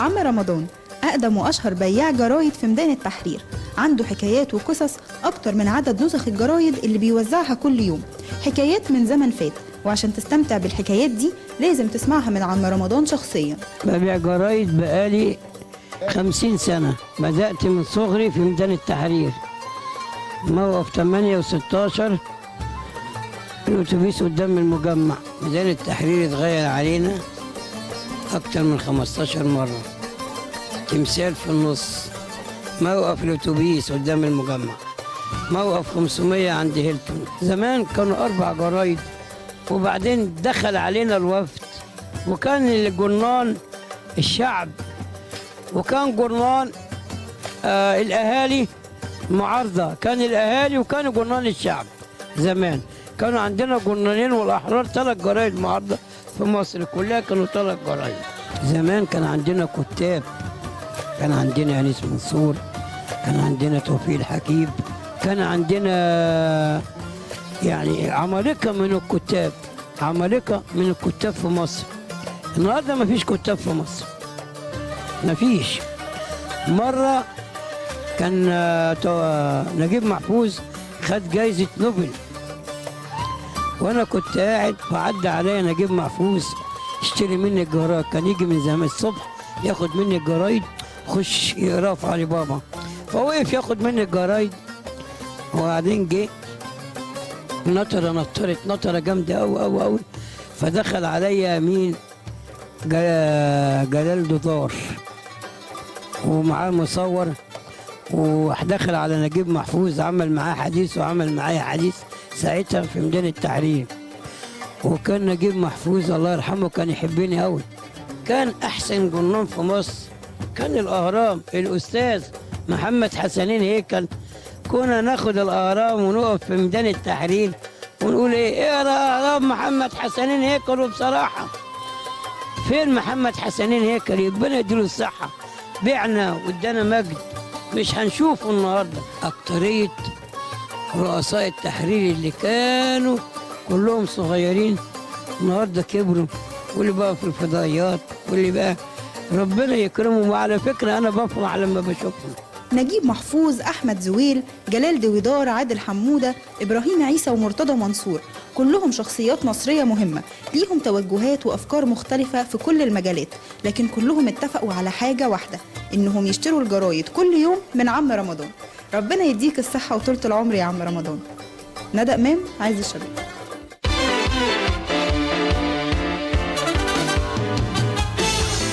عم رمضان أقدم وأشهر بياع جرايد في ميدان التحرير، عنده حكايات وقصص أكتر من عدد نسخ الجرايد اللي بيوزعها كل يوم، حكايات من زمن فات. وعشان تستمتع بالحكايات دي لازم تسمعها من عم رمضان شخصيا. ببيع جرايد بقالي 50 سنة، بدأت من صغري في ميدان التحرير، موقف 8 و16 الأتوبيس قدام المجمع. ميدان التحرير اتغير علينا أكتر من 15 مرة، تمثال في النص، موقف الأتوبيس قدام المجمع، موقف 500 عند هيلتون. زمان كانوا 4 جرايد، وبعدين دخل علينا الوفد، وكان الجرنان الشعب، وكان جرنان الأهالي معارضة، كان الأهالي وكان جرنان الشعب. زمان كانوا عندنا جرنانين والأحرار 3 جرايد معارضة في مصر كلها، كانوا 3 جرايد. زمان كان عندنا كتاب، كان عندنا أنيس منصور، كان عندنا توفيق الحكيم، كان عندنا يعني عمالقة من الكتاب، عمالقة من الكتاب في مصر. النهارده ما فيش كتاب في مصر، ما فيش. مرة كان نجيب محفوظ خد جايزة نوبل، وأنا كنت قاعد فعدى عليا نجيب محفوظ اشتري مني الجرايد. كان يجي من زمان الصبح ياخد مني الجرايد خش يقراه في علي بابا، فوقف ياخد مني الجرايد، وبعدين جه نطرت نطرة جامدة أوي أوي أوي، فدخل عليا مين؟ جلال دودار ومعاه مصور، ودخل على نجيب محفوظ عمل معاه حديث وعمل معايا حديث ساعتها في ميدان التحرير. وكان نجيب محفوظ الله يرحمه كان يحبني أوي، كان أحسن جرنان في مصر كان الأهرام، الأستاذ محمد حسنين هيكل. كنا ناخد الأهرام ونقف في ميدان التحرير ونقول ايه اقرا أهرام محمد حسنين هيكل. وبصراحة فين محمد حسنين هيكل؟ ربنا يديله الصحة، بعنا وادانا مجد مش هنشوفه النهارده. أكترية رؤساء التحرير اللي كانوا كلهم صغيرين النهارده كبروا، واللي بقى في الفضائيات واللي بقى ربنا يكرمهم. وعلى فكرة أنا بفرح لما بشوفهم. نجيب محفوظ، أحمد زويل، جلال دويدار، عادل حمودة، إبراهيم عيسى، ومرتضى منصور، كلهم شخصيات مصرية مهمة ليهم توجهات وأفكار مختلفة في كل المجالات، لكن كلهم اتفقوا على حاجة واحدة، إنهم يشتروا الجرايد كل يوم من عم رمضان. ربنا يديك الصحة وطولة العمر يا عم رمضان. ندى إمام، عايز الشباب.